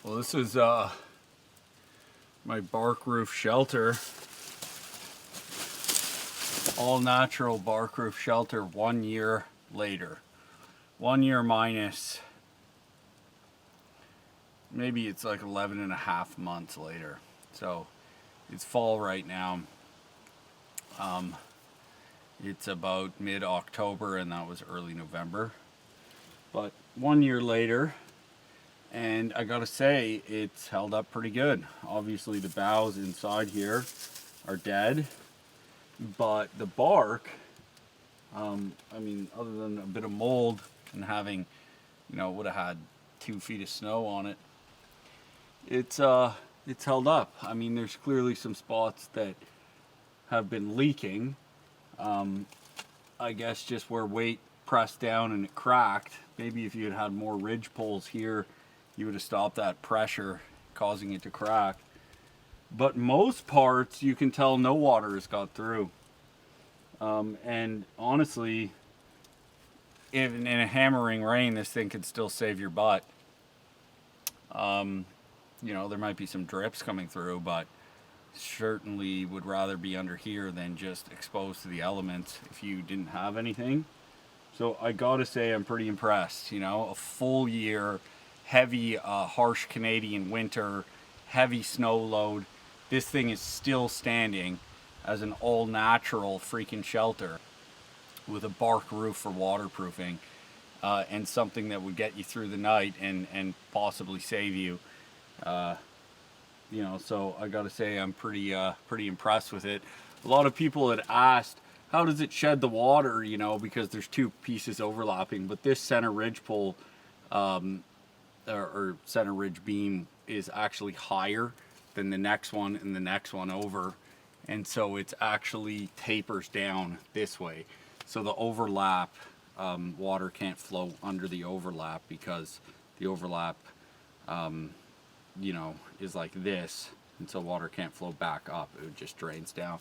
Well, this is my bark roof shelter. All natural bark roof shelter 1 year later. 1 year minus, maybe it's like 11 and a half months later. So it's fall right now. It's about mid-October and that was early November. But 1 year later, and I gotta say, it's held up pretty good. Obviously the boughs inside here are dead, but the bark, I mean, other than a bit of mold and having, you know, would have had 2 feet of snow on it, it's held up. I mean, there's clearly some spots that have been leaking. I guess just where weight pressed down and it cracked. Maybe if you had had more ridge poles here, you would have stopped that pressure causing it to crack. But most parts, you can tell no water has got through. And honestly, even in a hammering rain, this thing could still save your butt. You know, there might be some drips coming through, but certainly would rather be under here than just exposed to the elements if you didn't have anything. So I gotta say, I'm pretty impressed. You know, a full year, heavy, harsh Canadian winter, heavy snow load. This thing is still standing as an all-natural freaking shelter with a bark roof for waterproofing, and something that would get you through the night and possibly save you. You know, so I gotta say, I'm pretty impressed with it. A lot of people had asked, how does it shed the water, you know, because there's 2 pieces overlapping, but this center ridge pole, or center ridge beam is actually higher than the next one and the next one over, and so it's actually tapers down this way, so the overlap, water can't flow under the overlap because the overlap, you know, is like this, and so water can't flow back up, it just drains down.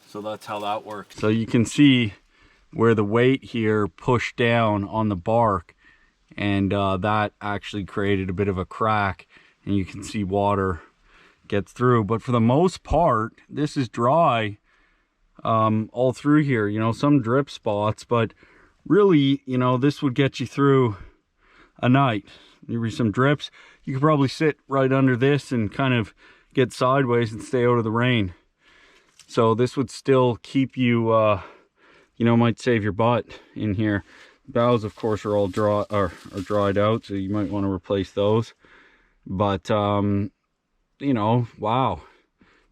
So that's how that works. So you can see where the weight here pushed down on the bark, and that actually created a bit of a crack, and you can see water gets through. But for the most part, this is dry all through here. You know, some drip spots, but really, you know, this would get you through a night. Maybe some drips. You could probably sit right under this and kind of get sideways and stay out of the rain. So this would still keep you, you know, might save your butt in here. Boughs, of course, are all dried out, so you might want to replace those. But you know, wow,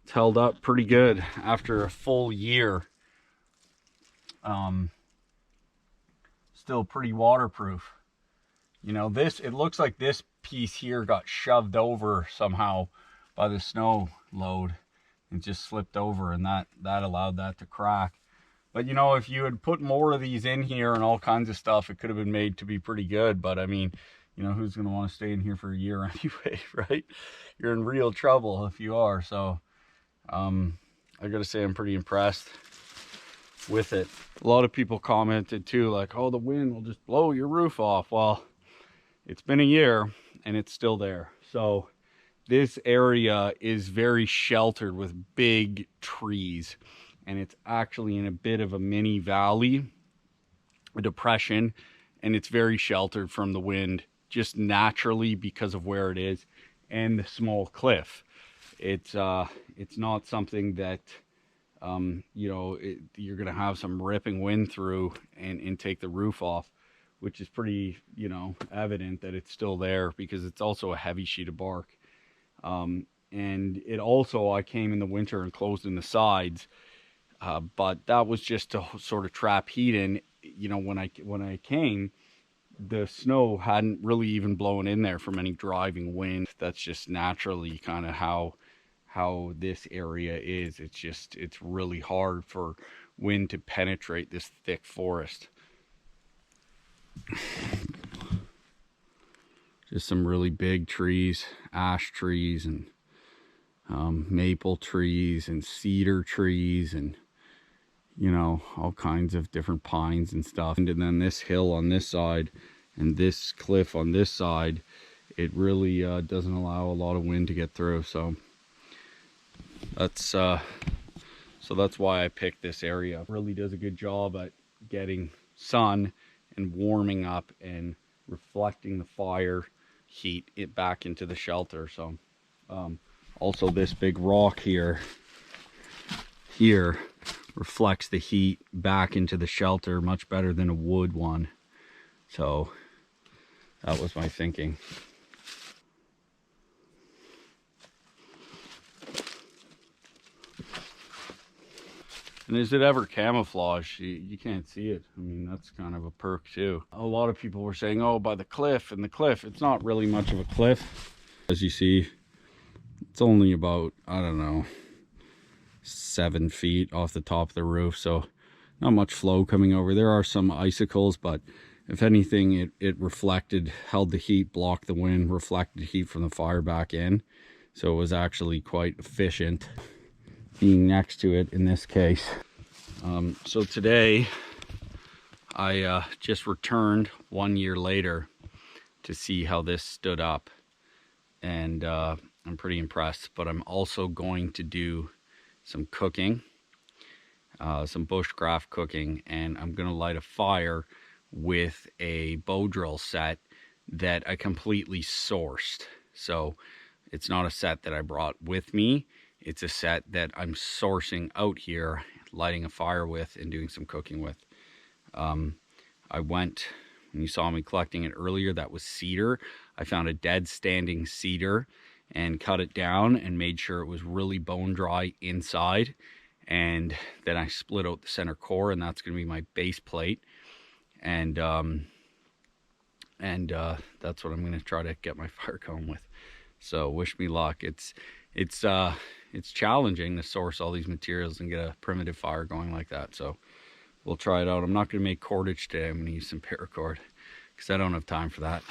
it's held up pretty good after a full year. Still pretty waterproof. You know, this, it looks like this piece here got shoved over somehow by the snow load. It just slipped over, and that allowed that to crack. But you know, if you had put more of these in here and all kinds of stuff, it could have been made to be pretty good. But I mean, you know, who's going to want to stay in here for a year anyway, right? You're in real trouble if you are. So I gotta say, I'm pretty impressed with it. A lot of people commented too, like, oh, the wind will just blow your roof off. Well, it's been a year and it's still there. So this area is very sheltered with big trees, and it's actually in a bit of a mini valley, a depression, and it's very sheltered from the wind just naturally because of where it is and the small cliff. It's not something that you know, you're gonna have some ripping wind through and take the roof off, which is pretty, you know, evident that it's still there because it's also a heavy sheet of bark. And it also, I came in the winter and closed in the sides, but that was just to sort of trap heat in. You know, when I came, the snow hadn't really even blown in there from any driving wind. That's just naturally kind of how this area is. It's really hard for wind to penetrate this thick forest. Just some really big trees, ash trees and maple trees and cedar trees, and you know, all kinds of different pines and stuff. And then this hill on this side and this cliff on this side it really doesn't allow a lot of wind to get through. So that's why I picked this area. It really does a good job at getting sun and warming up and reflecting the fire heat back into the shelter. So also this big rock here reflects the heat back into the shelter much better than a wood one. So that was my thinking. And is it ever camouflage? You can't see it. I mean, that's kind of a perk too. A lot of people were saying, oh, by the cliff and the cliff. It's not really much of a cliff. As you see, it's only about, I don't know, 7 feet off the top of the roof. So not much flow coming over. There are some icicles, but if anything, it reflected, held the heat, blocked the wind, reflected heat from the fire back in. So it was actually quite efficient being next to it in this case. So today I just returned 1 year later to see how this stood up, and I'm pretty impressed. But I'm also going to do some cooking, some bushcraft cooking, and I'm gonna light a fire with a bow drill set that I completely sourced. So it's not a set that I brought with me. It's a set that I'm sourcing out here, lighting a fire with and doing some cooking with. I went, when you saw me collecting it earlier, that was cedar. I found a dead standing cedar and cut it down and made sure it was really bone dry inside. And then I split out the center core, and that's going to be my base plate. And that's what I'm going to try to get my fire going with. So wish me luck. It's challenging to source all these materials and get a primitive fire going like that. So we'll try it out. I'm not going to make cordage today. I'm going to use some paracord because I don't have time for that.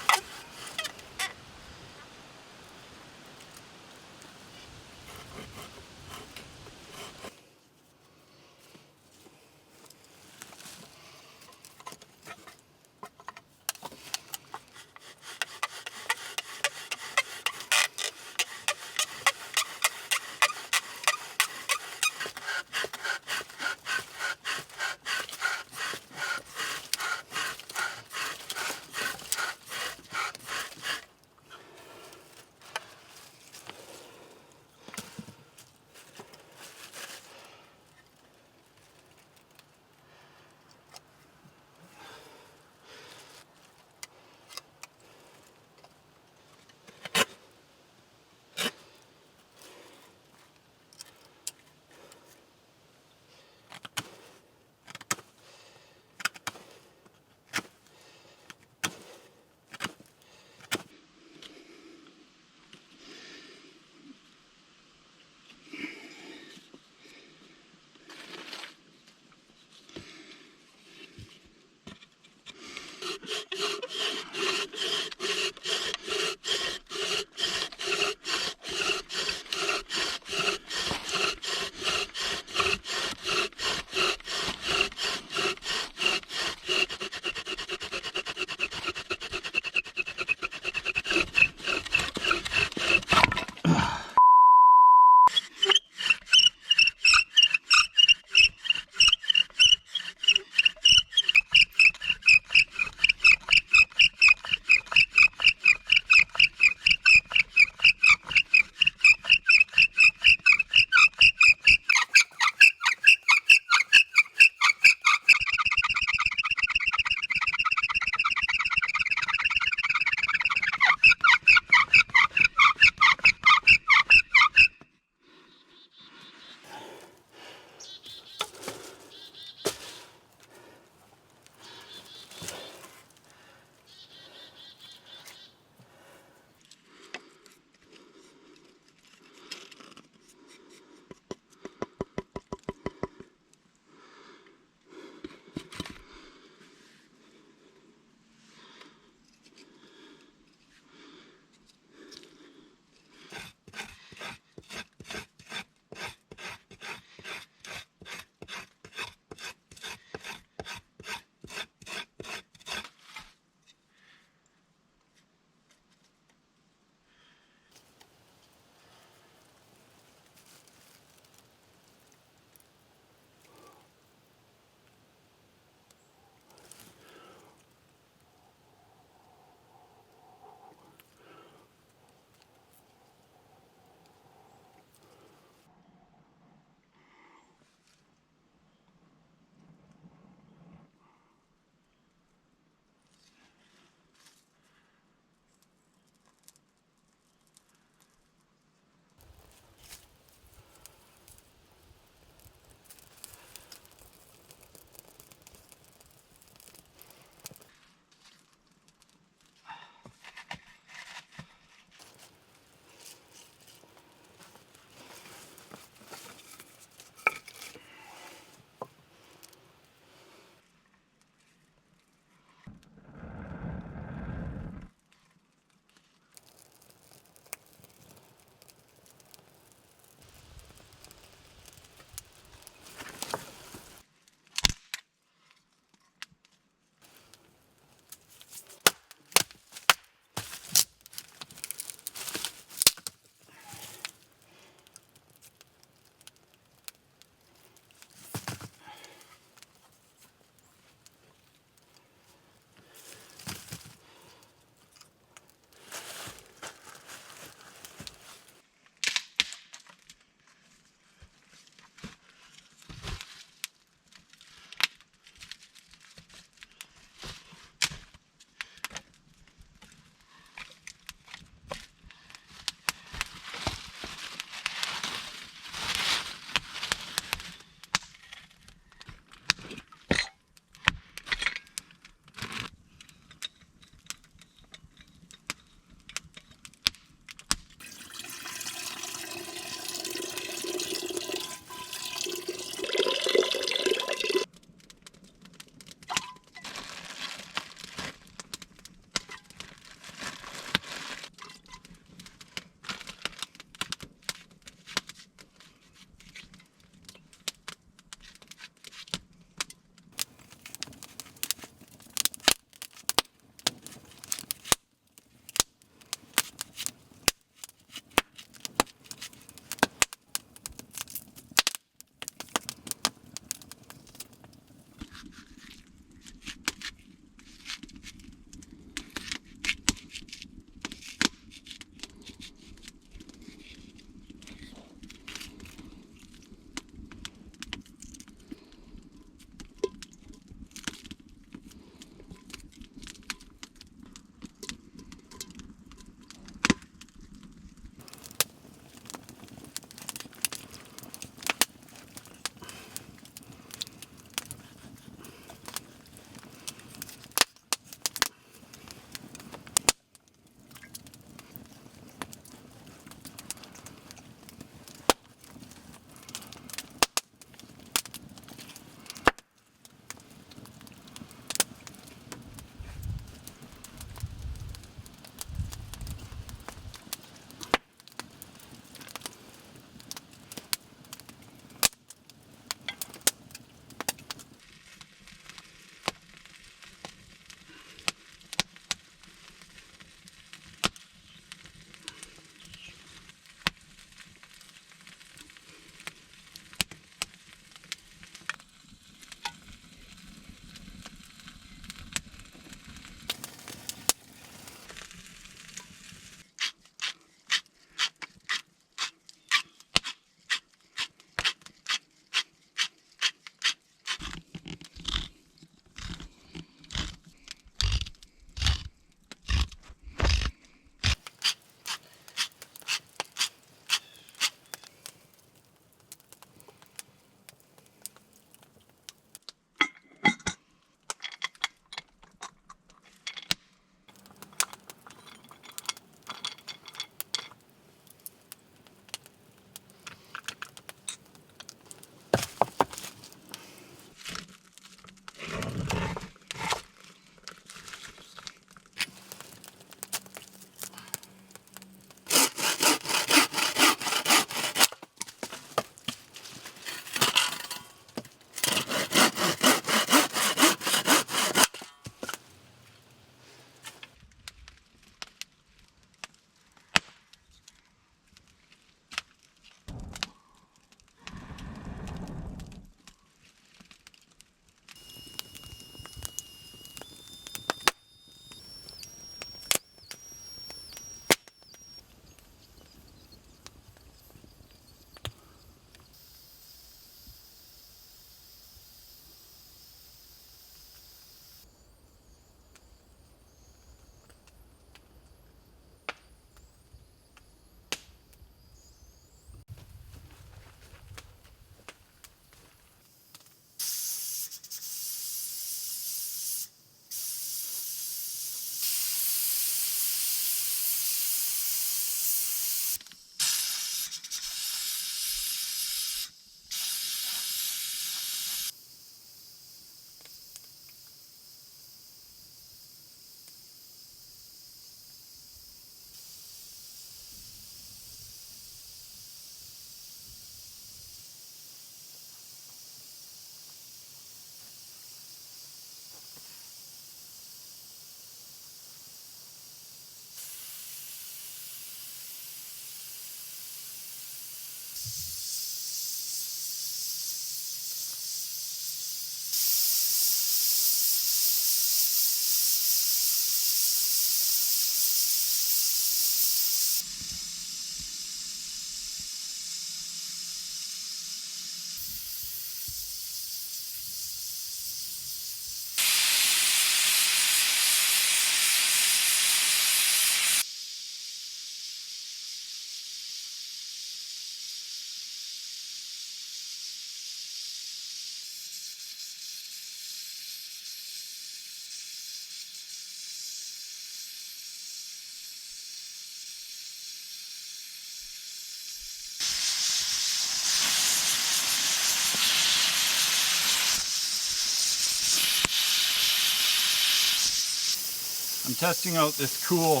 I'm testing out this cool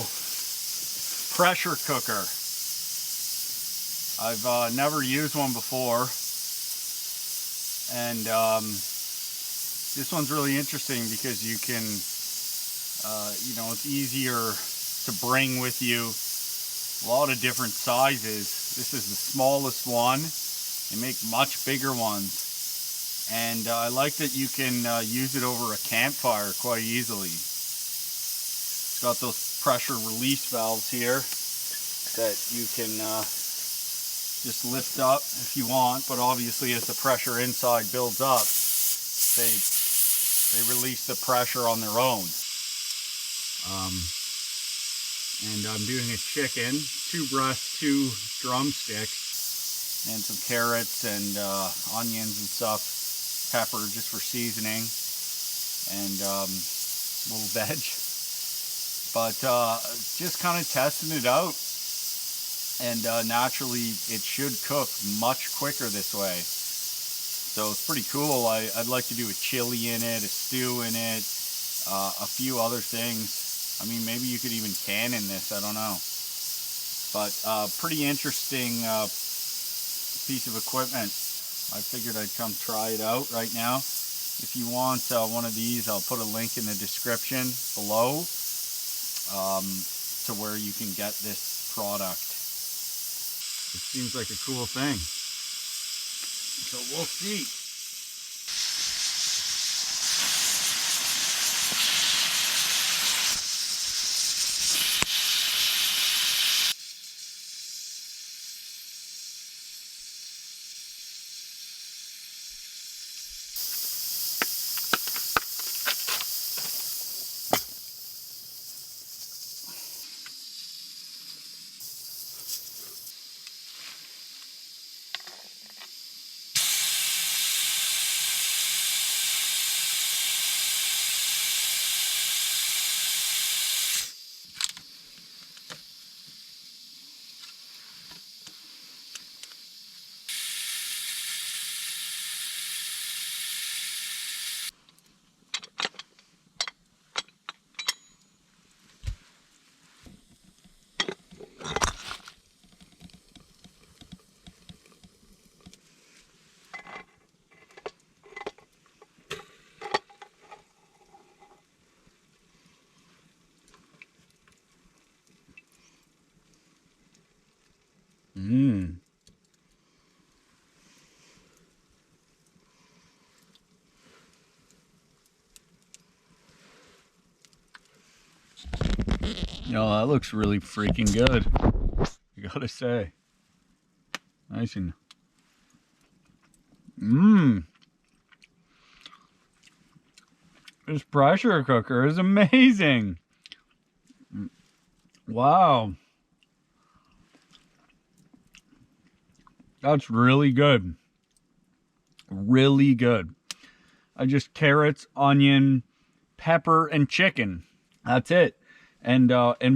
pressure cooker. I've never used one before, and this one's really interesting because you can, you know, it's easier to bring with you a lot of different sizes. This is the smallest one. They make much bigger ones, and I like that you can use it over a campfire quite easily. It's got those pressure release valves here that you can just lift up if you want, but obviously as the pressure inside builds up, they release the pressure on their own. And I'm doing a chicken, 2 breasts, 2 drumsticks, and some carrots and onions and stuff, pepper just for seasoning, and a little veg. But just kind of testing it out, and naturally it should cook much quicker this way. So it's pretty cool. I'd like to do a chili in it, a stew in it, a few other things. I mean, maybe you could even can in this, I don't know. But pretty interesting piece of equipment. I figured I'd come try it out right now. If you want one of these, I'll put a link in the description below to where you can get this product. It seems like a cool thing. So we'll see. Mmm. Yo, that looks really freaking good. You gotta say. Nice and... Mmm. This pressure cooker is amazing. Wow. That's really good. Really good. I just carrots, onion, pepper, and chicken. That's it. And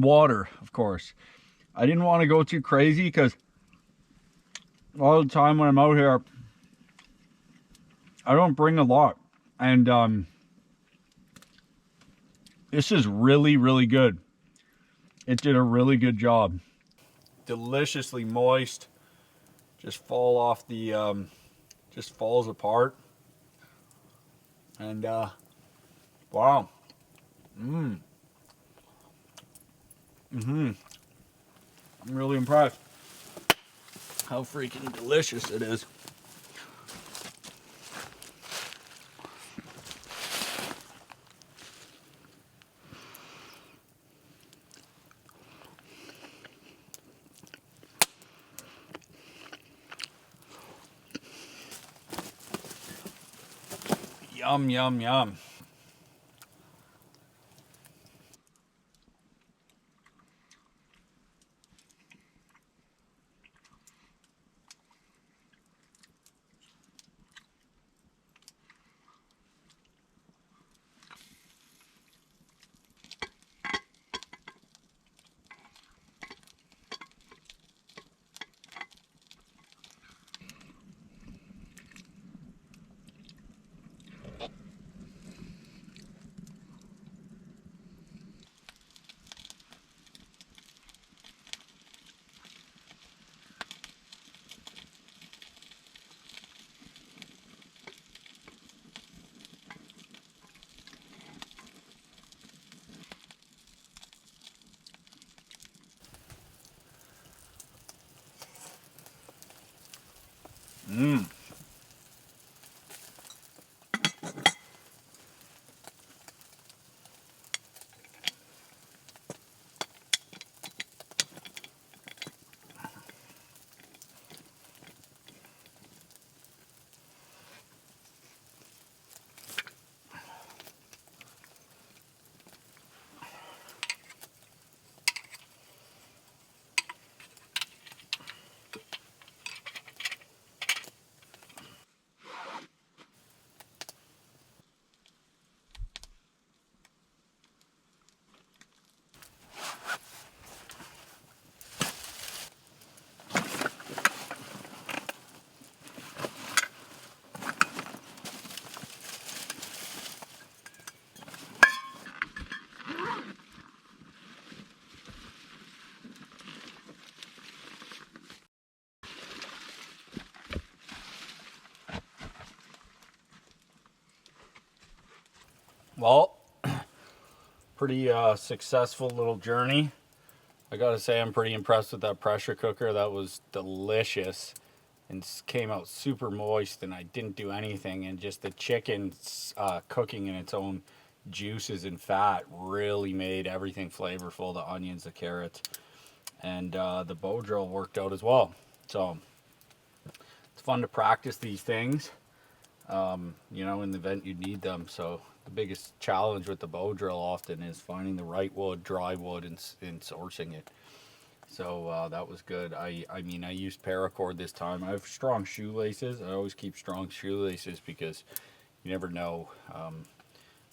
water, of course. I didn't want to go too crazy because all the time when I'm out here, I don't bring a lot. And this is really, really good. It did a really good job. Deliciously moist. Just fall off the, just falls apart. And, wow. Mmm. I'm really impressed how freaking delicious it is. Yum, yum, yum. Well, pretty successful little journey. I gotta say, I'm pretty impressed with that pressure cooker. That was delicious and came out super moist, and I didn't do anything. And just the chicken cooking in its own juices and fat really made everything flavorful. The onions, the carrots, and the bow drill worked out as well. So it's fun to practice these things, you know, in the event you need them. So the biggest challenge with the bow drill often is finding the right wood, dry wood, and sourcing it. So that was good. I mean, I used paracord this time. I have strong shoelaces. I always keep strong shoelaces because you never know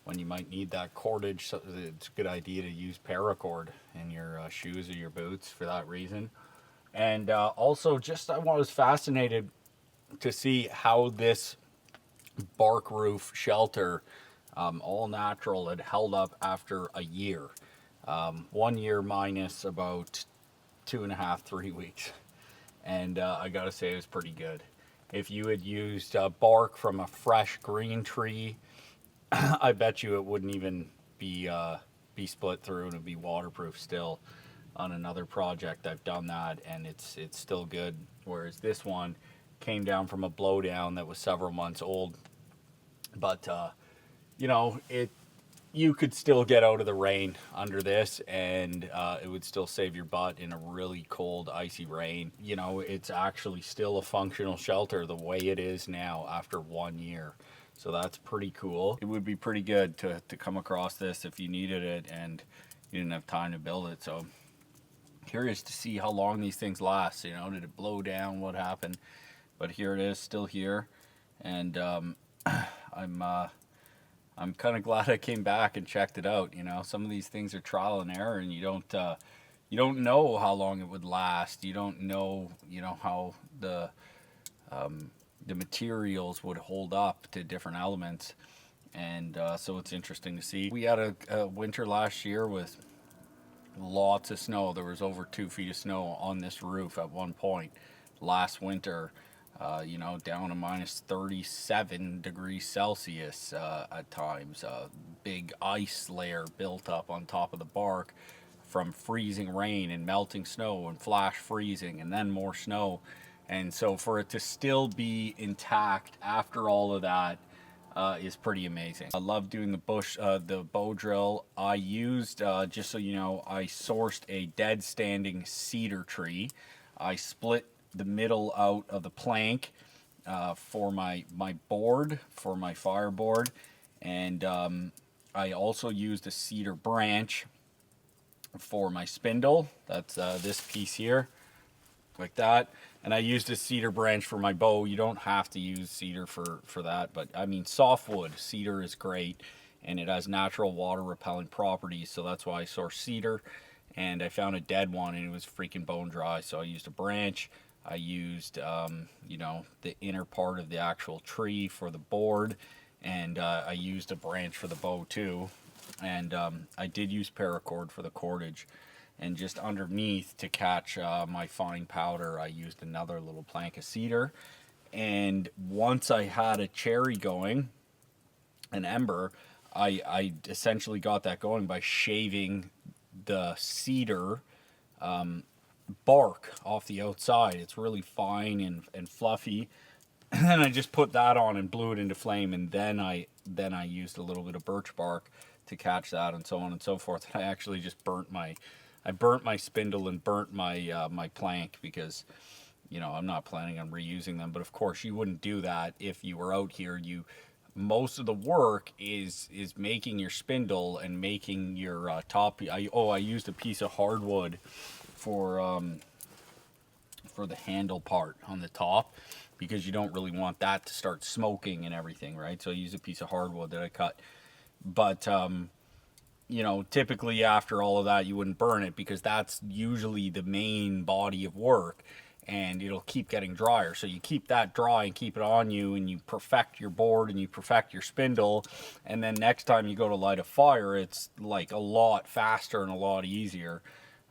when you might need that cordage. So it's a good idea to use paracord in your shoes or your boots for that reason. And also, just I was fascinated to see how this bark roof shelter, all natural, had held up after a year. 1 year minus about 2.5, 3 weeks. And I gotta say, it was pretty good. If you had used bark from a fresh green tree, I bet you it wouldn't even be split through, and it'd be waterproof still. On another project, I've done that, and it's still good. Whereas this one came down from a blowdown that was several months old. But you know, you could still get out of the rain under this, and it would still save your butt in a really cold, icy rain. You know, it's actually still a functional shelter the way it is now after 1 year. So that's pretty cool. It would be pretty good to come across this if you needed it and you didn't have time to build it. So curious to see how long these things last. You know, did it blow down? What happened? But here it is, still here, and I'm kind of glad I came back and checked it out. You know, some of these things are trial and error, and you don't know how long it would last. You don't know, you know, how the materials would hold up to different elements, and so it's interesting to see. We had a winter last year with lots of snow. There was over 2 feet of snow on this roof at one point last winter. You know, down to minus 37 degrees Celsius at times. Big ice layer built up on top of the bark from freezing rain and melting snow and flash freezing and then more snow. And so for it to still be intact after all of that is pretty amazing. I love doing the bow drill. I used, just so you know, I sourced a dead standing cedar tree. I split the middle out of the plank for my board, for my fireboard, and I also used a cedar branch for my spindle. That's this piece here, like that. And I used a cedar branch for my bow. You don't have to use cedar for that, but I mean, softwood cedar is great, and it has natural water repellent properties, so that's why I sourced cedar. And I found a dead one, and it was freaking bone dry, so I used a branch. I used, you know, the inner part of the actual tree for the board, and I used a branch for the bow too. And I did use paracord for the cordage. And just underneath to catch my fine powder, I used another little plank of cedar. And once I had a cherry going, an ember, I essentially got that going by shaving the cedar bark off the outside. It's really fine and fluffy, And then I just put that on and blew it into flame, and then I used a little bit of birch bark to catch that, and so on and so forth. I actually just burnt my spindle and burnt my my plank, because you know, I'm not planning on reusing them. But of course you wouldn't do that if you were out here. Most of the work is making your spindle and making your top. I used a piece of hardwood for the handle part on the top, because you don't really want that to start smoking and everything, right? So I used a piece of hardwood that I cut. But you know, typically after all of that you wouldn't burn it, because that's usually the main body of work, and it'll keep getting drier. So you keep that dry and keep it on you, and you perfect your board and you perfect your spindle, and then next time you go to light a fire, it's like a lot faster and a lot easier.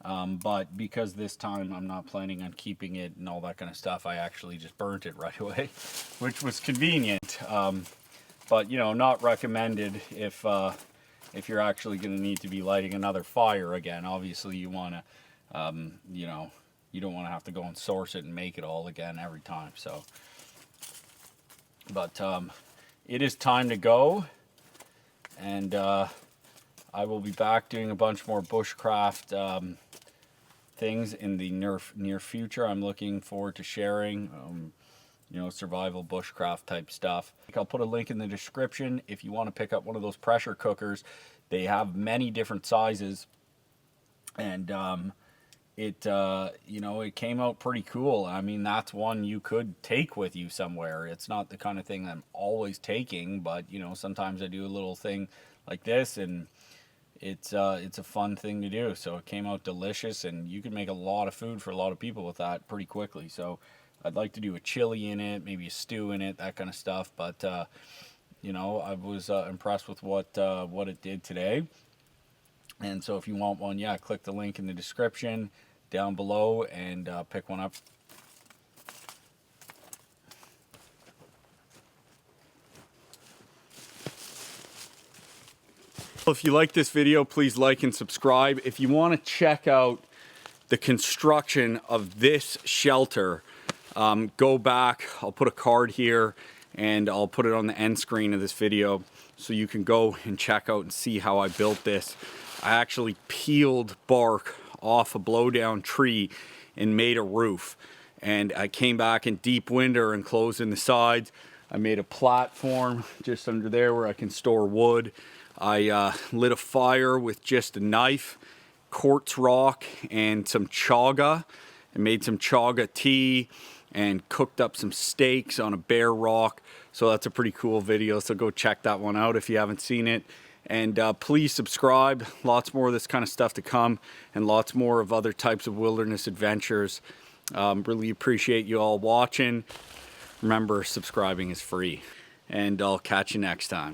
But because this time I'm not planning on keeping it and all that kind of stuff, I actually just burnt it right away, which was convenient. But you know, not recommended if you're actually going to need to be lighting another fire again. Obviously you want to, you know, you don't want to have to go and source it and make it all again every time. So, but it is time to go, and I will be back doing a bunch more bushcraft things in the near future. I'm looking forward to sharing, you know, survival bushcraft type stuff. I'll put a link in the description if you want to pick up one of those pressure cookers. They have many different sizes, and you know, it came out pretty cool. I mean, that's one you could take with you somewhere. It's not the kind of thing that I'm always taking, but you know, sometimes I do a little thing like this, and it's a fun thing to do. So it came out delicious, and you can make a lot of food for a lot of people with that pretty quickly. So I'd like to do a chili in it, maybe a stew in it, that kind of stuff. But you know, I was impressed with what it did today. And so if you want one, yeah, click the link in the description down below and pick one up. If you like this video, please like and subscribe. If you want to check out the construction of this shelter, go back. I'll put a card here, and I'll put it on the end screen of this video so you can go and check out and see how I built this. I actually peeled bark off a blowdown tree and made a roof. And I came back in deep winter and closed in the sides. I made a platform just under there where I can store wood. I lit a fire with just a knife, quartz rock, and some chaga. I made some chaga tea and cooked up some steaks on a bare rock. So that's a pretty cool video, so go check that one out if you haven't seen it. And please subscribe. Lots more of this kind of stuff to come, and lots more of other types of wilderness adventures. Really appreciate you all watching. Remember, subscribing is free, and I'll catch you next time.